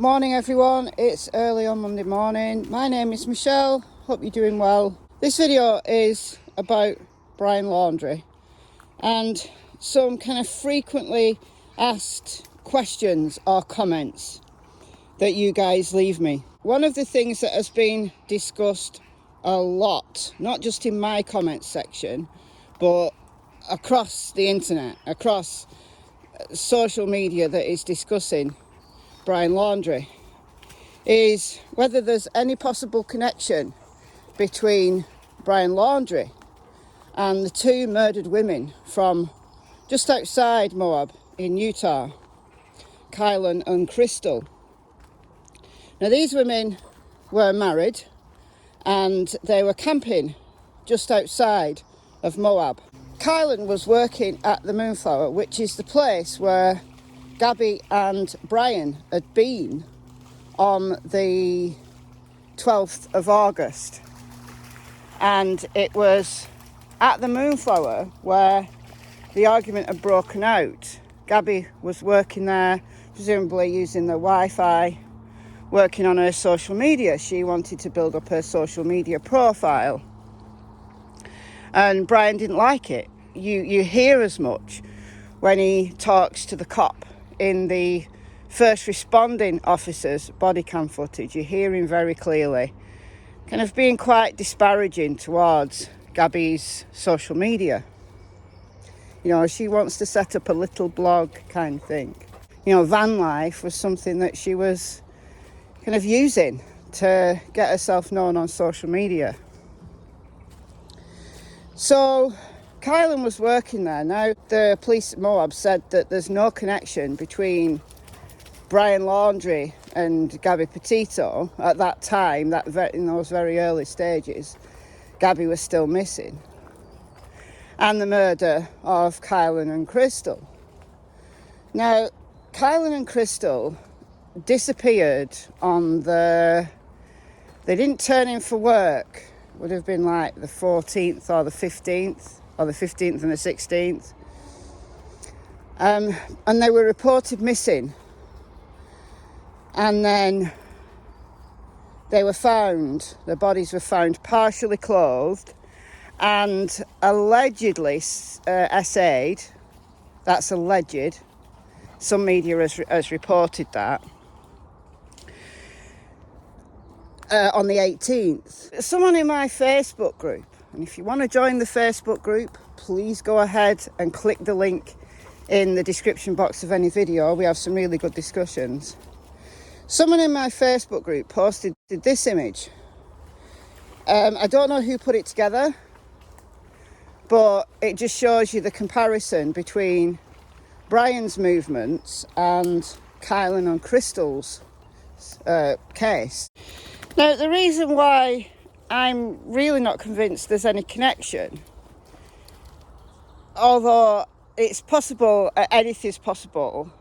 Morning everyone, it's early on Monday morning. My name is Michelle, hope you're doing well. This video is about Brian Laundrie and some kind of frequently asked questions or comments that you guys leave me. One of the things that has been discussed a lot, not just in my comments section, but across the internet, across social media that is discussing Brian Laundrie, is whether there's any possible connection between Brian Laundrie and the two murdered women from just outside Moab in Utah, Kylen and Crystal. Now these women were married and they were camping just outside of Moab. Kylen was working at the Moonflower, which is the place where Gabby and Brian had been on the 12th of August. And it was at the Moonflower where the argument had broken out. Gabby was working there, presumably using the Wi-Fi, working on her social media. She wanted to build up her social media profile. And Brian didn't like it. You hear as much when he talks to the cop in the first responding officer's body cam footage. You hear him very clearly kind of being quite disparaging towards Gabby's social media. You know, she wants to set up a little blog kind of thing. You know, van life was something that she was kind of using to get herself known on social media. So Kylen was working there. Now the police at Moab said that there's no connection between Brian Laundrie and Gabby Petito at that time, in those very early stages. Gabby was still missing. And the murder of Kylen and Crystal. Now, Kylen and Crystal disappeared on they didn't turn in for work. It would have been like the 14th or the 15th, or the 15th and the 16th. And they were reported missing. And then they were found, their bodies were found partially clothed and allegedly SA'd. That's alleged. Some media has reported that. On the 18th. Someone in my Facebook group, and if you want to join the Facebook group, please go ahead and click the link in the description box of any video. We have some really good discussions. Someone in my Facebook group posted this image. I don't know who put it together, but it just shows you the comparison between Brian's movements and Kylen and Crystal's case. Now, the reason why I'm really not convinced there's any connection, although it's possible, anything's possible,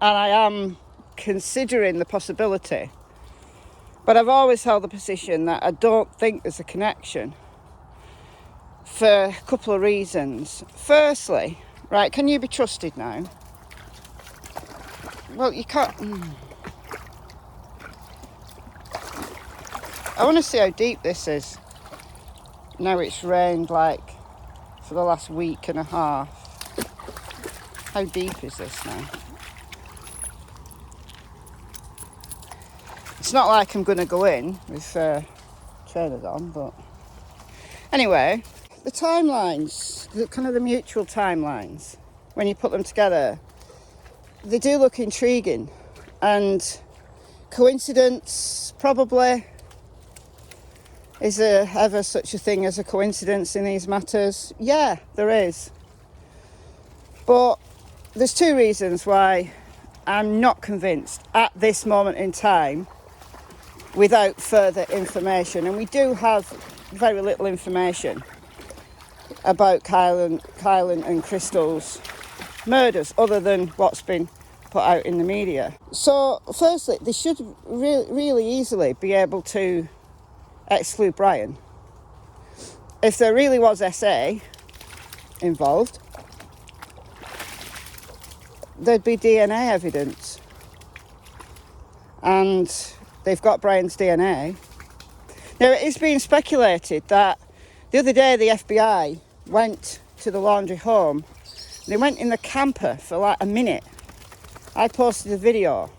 and I am considering the possibility, but I've always held the position that I don't think there's a connection for a couple of reasons. Firstly, right, can you be trusted now? Well, you can't. I want to see how deep this is. Now it's rained like for the last week and a half. How deep is this now? It's not like I'm going to go in with trainers on, but anyway, the timelines, the mutual timelines, when you put them together, they do look intriguing. And coincidence, probably. Is there ever such a thing as a coincidence in these matters? Yeah, there is. But there's two reasons why I'm not convinced at this moment in time without further information. And we do have very little information about Kylen and Crystal's murders other than what's been put out in the media. So firstly, they should really easily be able to exclude Brian. If there really was SA involved, there'd be DNA evidence. and they've got Brian's DNA. Now, it is being speculated that the other day the FBI went to the Laundrie home. They went in the camper for like a minute. I posted a video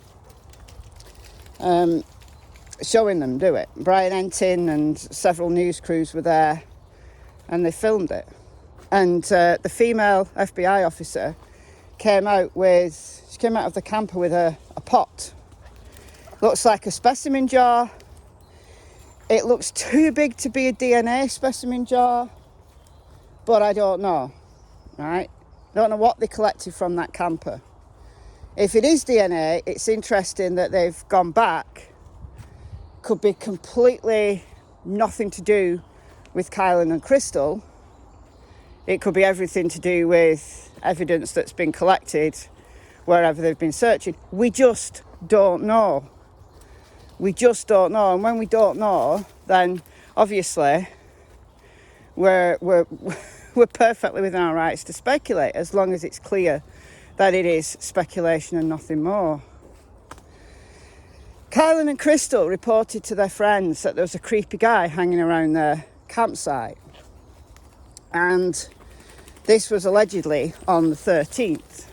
showing them do it. Brian Entin and several news crews were there, and they filmed it. And the female FBI officer came out of the camper with a pot. Looks like a specimen jar. It looks too big to be a DNA specimen jar, but I don't know, right? Don't know what they collected from that camper. If it is DNA, it's interesting that they've gone back. Could be completely nothing to do with Kylen and Crystal. It could be everything to do with evidence that's been collected wherever they've been searching. We just don't know. We just don't know. And when we don't know, then obviously we're perfectly within our rights to speculate, as long as it's clear that it is speculation and nothing more. Kylen and Crystal reported to their friends that there was a creepy guy hanging around their campsite. And this was allegedly on the 13th.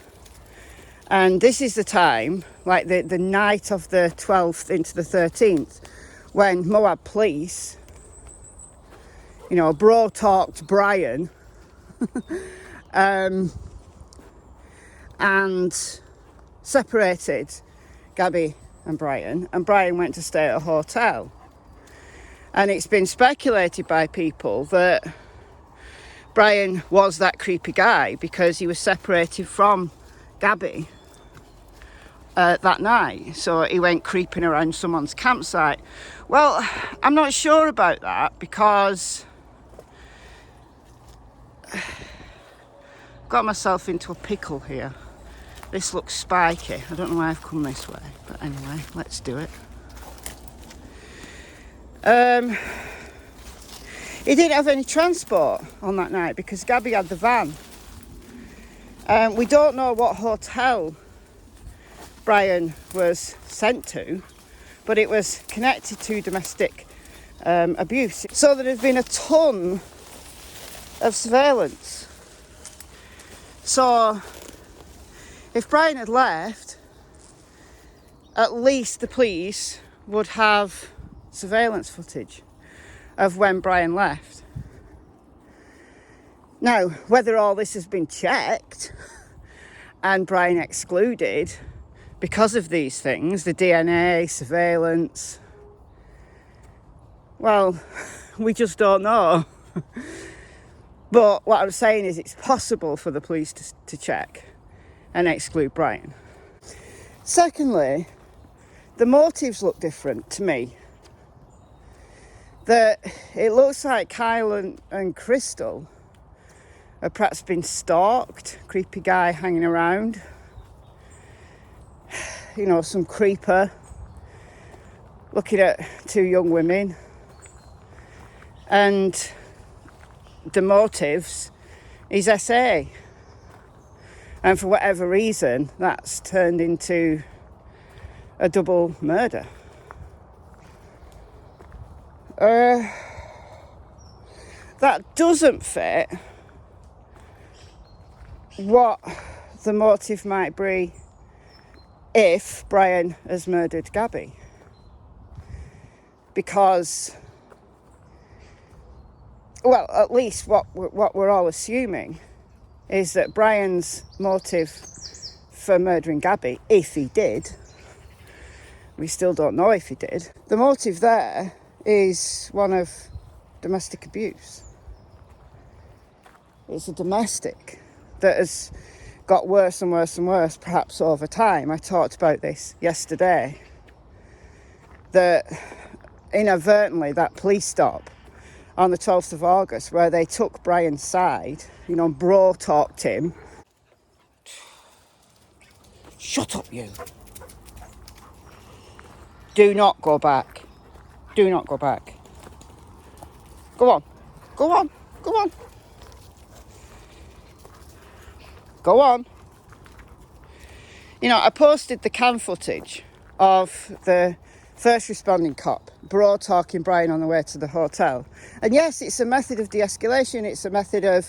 And this is the time, like the night of the 12th into the 13th, when Moab police, bro talked Brian and separated Gabby and Brian went to stay at a hotel. And it's been speculated by people that Brian was that creepy guy because he was separated from Gabby that night, so he went creeping around someone's campsite. Well, I'm not sure about that, because I've got myself into a pickle here. This looks spiky. I don't know why I've come this way, but anyway, let's do it. He didn't have any transport on that night because Gabby had the van. We don't know what hotel Brian was sent to, but it was connected to domestic abuse. So there has been a ton of surveillance. So if Brian had left, at least the police would have surveillance footage of when Brian left. Now, whether all this has been checked and Brian excluded because of these things, the DNA, surveillance, well, we just don't know. But what I'm saying is it's possible for the police to check and exclude Brian. Secondly, the motives look different to me. That it looks like Kylen and Crystal have perhaps been stalked, creepy guy hanging around, some creeper looking at two young women, and the motives is SA, and for whatever reason that's turned into a double murder. That doesn't fit what the motive might be if Brian has murdered Gabby. Because, well, at least what we're all assuming is that Brian's motive for murdering Gabby, if he did, we still don't know if he did, the motive there is one of domestic abuse. It's a domestic that has got worse and worse and worse, perhaps over time. I talked about this yesterday, that inadvertently that police stop on the 12th of August where they took Brian's side, bro talked him. Shut up, you. Do not go back. Do not go back. Go on. Go on. Go on. Go on. I posted the cam footage of the first responding cop broad talking Brian on the way to the hotel. And yes, it's a method of de-escalation. It's a method of,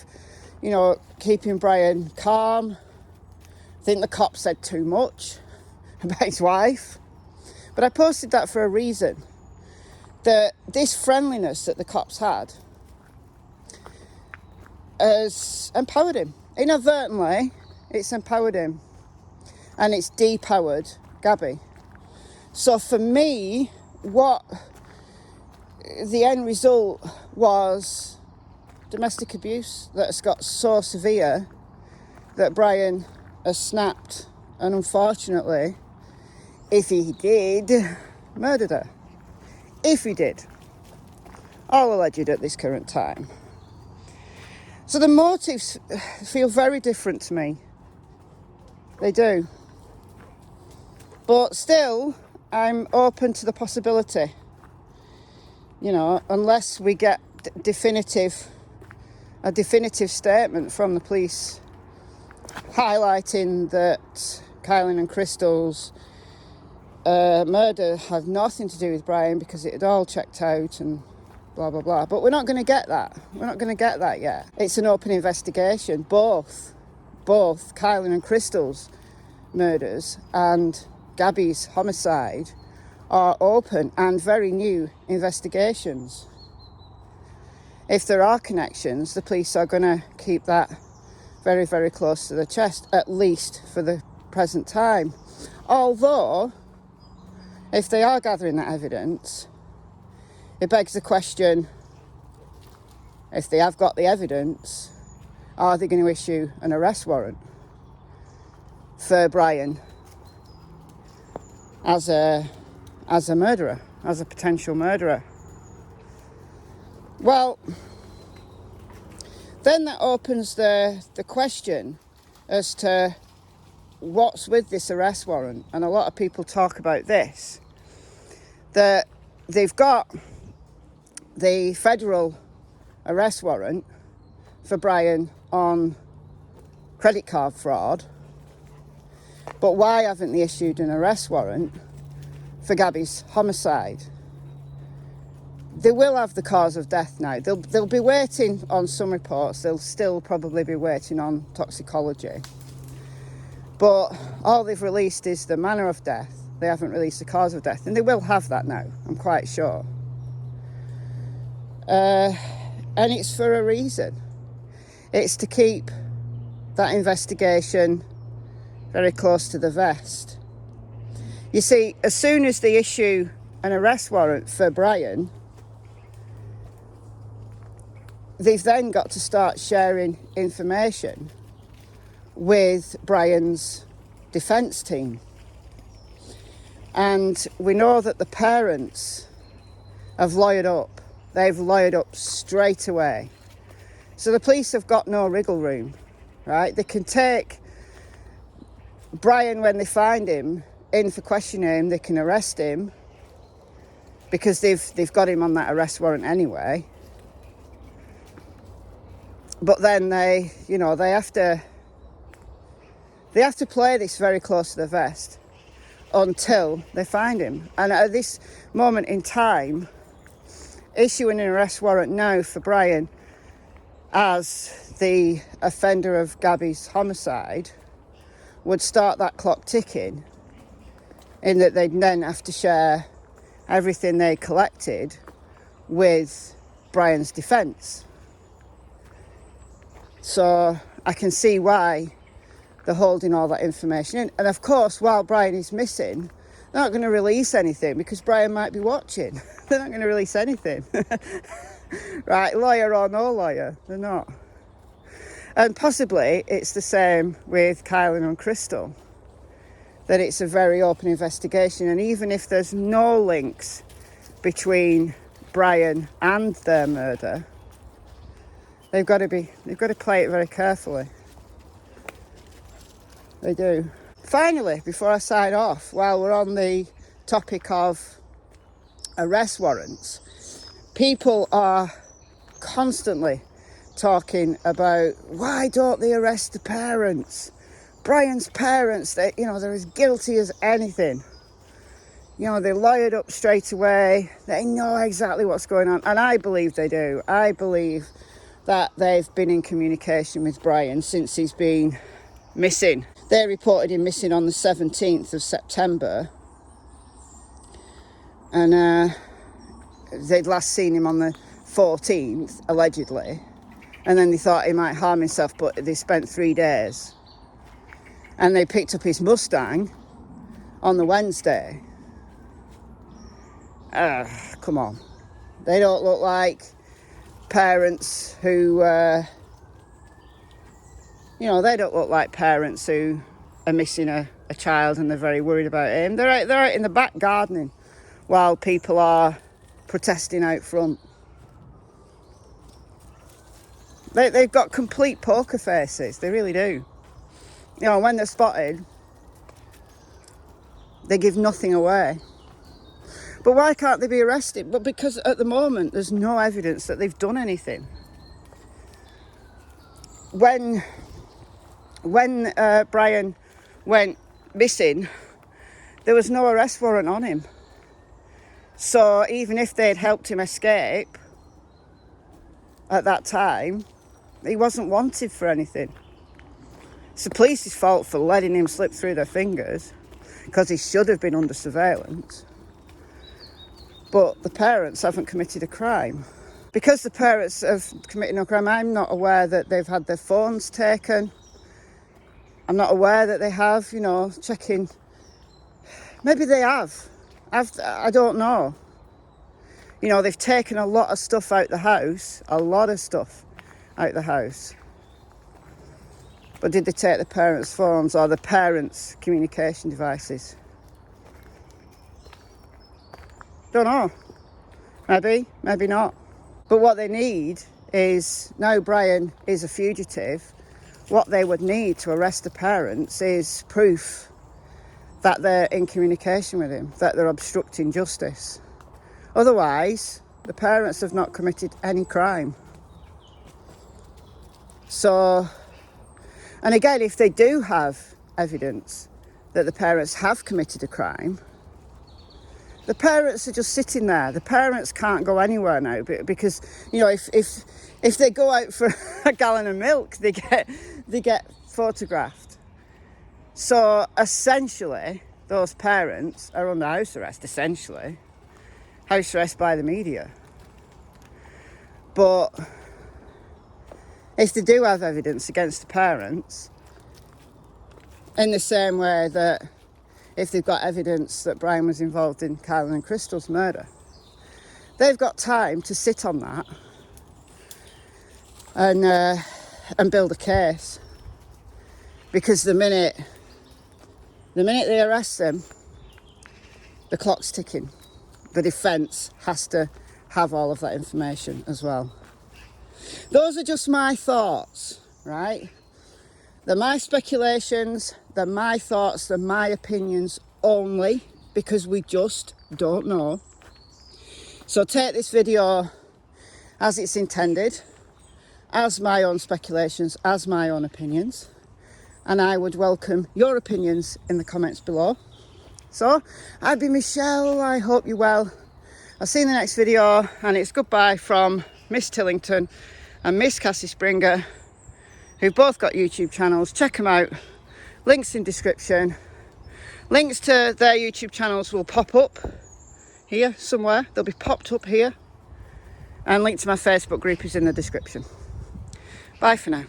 you know, keeping Brian calm. I think the cop said too much about his wife. But I posted that for a reason. That this friendliness that the cops had has empowered him. Inadvertently, it's empowered him. And it's depowered Gabby. So for me, what the end result was domestic abuse that has got so severe that Brian has snapped, and unfortunately, if he did, murdered her. If he did. All alleged at this current time. So the motives feel very different to me. They do. But still, I'm open to the possibility. You know, unless we get a definitive statement from the police highlighting that Kylen and Crystal's murder had nothing to do with Brian because it had all checked out and blah, blah, blah. But we're not going to get that. We're not going to get that yet. It's an open investigation. Both Kylen and Crystal's murders and Gabby's homicide are open and very new investigations. If there are connections, the police are going to keep that very, very close to the chest, at least for the present time. Although, if they are gathering that evidence, it begs the question, if they have got the evidence, are they going to issue an arrest warrant for Brian as a murderer, as a potential murderer? Well, then that opens the question as to what's with this arrest warrant. And a lot of people talk about this, that they've got the federal arrest warrant for Brian on credit card fraud, but why haven't they issued an arrest warrant for Gabby's homicide? They will have the cause of death now. They'll be waiting on some reports. They'll still probably be waiting on toxicology. But all they've released is the manner of death. They haven't released the cause of death. And they will have that now, I'm quite sure. And it's for a reason. It's to keep that investigation very close to the vest. You see, as soon as they issue an arrest warrant for Brian, they've then got to start sharing information with Brian's defence team. And we know that the parents have lawyered up. They've lawyered up straight away. So the police have got no wriggle room, right? They can take Brian when they find him in for questioning. They can arrest him because they've got him on that arrest warrant anyway. But then they have to play this very close to the vest until they find him. And at this moment in time, issuing an arrest warrant now for Brian as the offender of Gabby's homicide would start that clock ticking, in that they'd then have to share everything they collected with Brian's defence. So I can see why they're holding all that information in. And of course, while Brian is missing, they're not going to release anything because Brian might be watching. They're not going to release anything. Right, lawyer or no lawyer, they're not. And possibly it's the same with Kylen and Crystal, that it's a very open investigation. And even if there's no links between Brian and their murder, they've got to play it very carefully. They do. Finally, before I sign off, while we're on the topic of arrest warrants, people are constantly talking about, why don't they arrest the parents? Brian's parents, they're as guilty as anything. You know, they lawyered up straight away. They know exactly what's going on. And I believe they do. I believe that they've been in communication with Brian since he's been missing. They reported him missing on the 17th of September. And they'd last seen him on the 14th, allegedly. And then they thought he might harm himself, but they spent 3 days. And they picked up his Mustang on the Wednesday. Come on. They don't look like parents who, they don't look like parents who are missing a child and they're very worried about him. They're out in the back gardening while people are protesting out front. They've got complete poker faces. They really do. You know, when they're spotted, they give nothing away. But why can't they be arrested? But because at the moment there's no evidence that they've done anything. When Brian went missing, there was no arrest warrant on him. So even if they'd helped him escape at that time, he wasn't wanted for anything. It's the police's fault for letting him slip through their fingers, because he should have been under surveillance. But the parents haven't committed a crime. Because the parents have committed no crime, I'm not aware that they've had their phones taken. I'm not aware that they have, checking. Maybe they have. I don't know. They've taken a lot of stuff out the house. A lot of stuff out the house. But did they take the parents' phones or the parents' communication devices? Don't know. Maybe not. But what they need is, now Brian is a fugitive, what they would need to arrest the parents is proof that they're in communication with him, that they're obstructing justice. Otherwise, the parents have not committed any crime. So, and again, if they do have evidence that the parents have committed a crime, the parents are just sitting there. The parents can't go anywhere now because, if they go out for a gallon of milk, they get photographed. So essentially, those parents are under house arrest, essentially. House arrest by the media. But if they do have evidence against the parents, in the same way that if they've got evidence that Brian was involved in Kylen Crystal's murder, they've got time to sit on that and build a case. Because the minute they arrest them, the clock's ticking. The defence has to have all of that information as well. Those are just my thoughts, right? They're my speculations, they're my thoughts, they're my opinions only, because we just don't know. So take this video as it's intended, as my own speculations, as my own opinions, and I would welcome your opinions in the comments below. So, I've been Michelle, I hope you're well. I'll see you in the next video, and it's goodbye from Miss Tillington and Miss Cassie Springer, who've both got YouTube channels. Check them out, links in description. Links to their YouTube channels will pop up here somewhere, they'll be popped up here, and link to my Facebook group is in the description. Bye for now.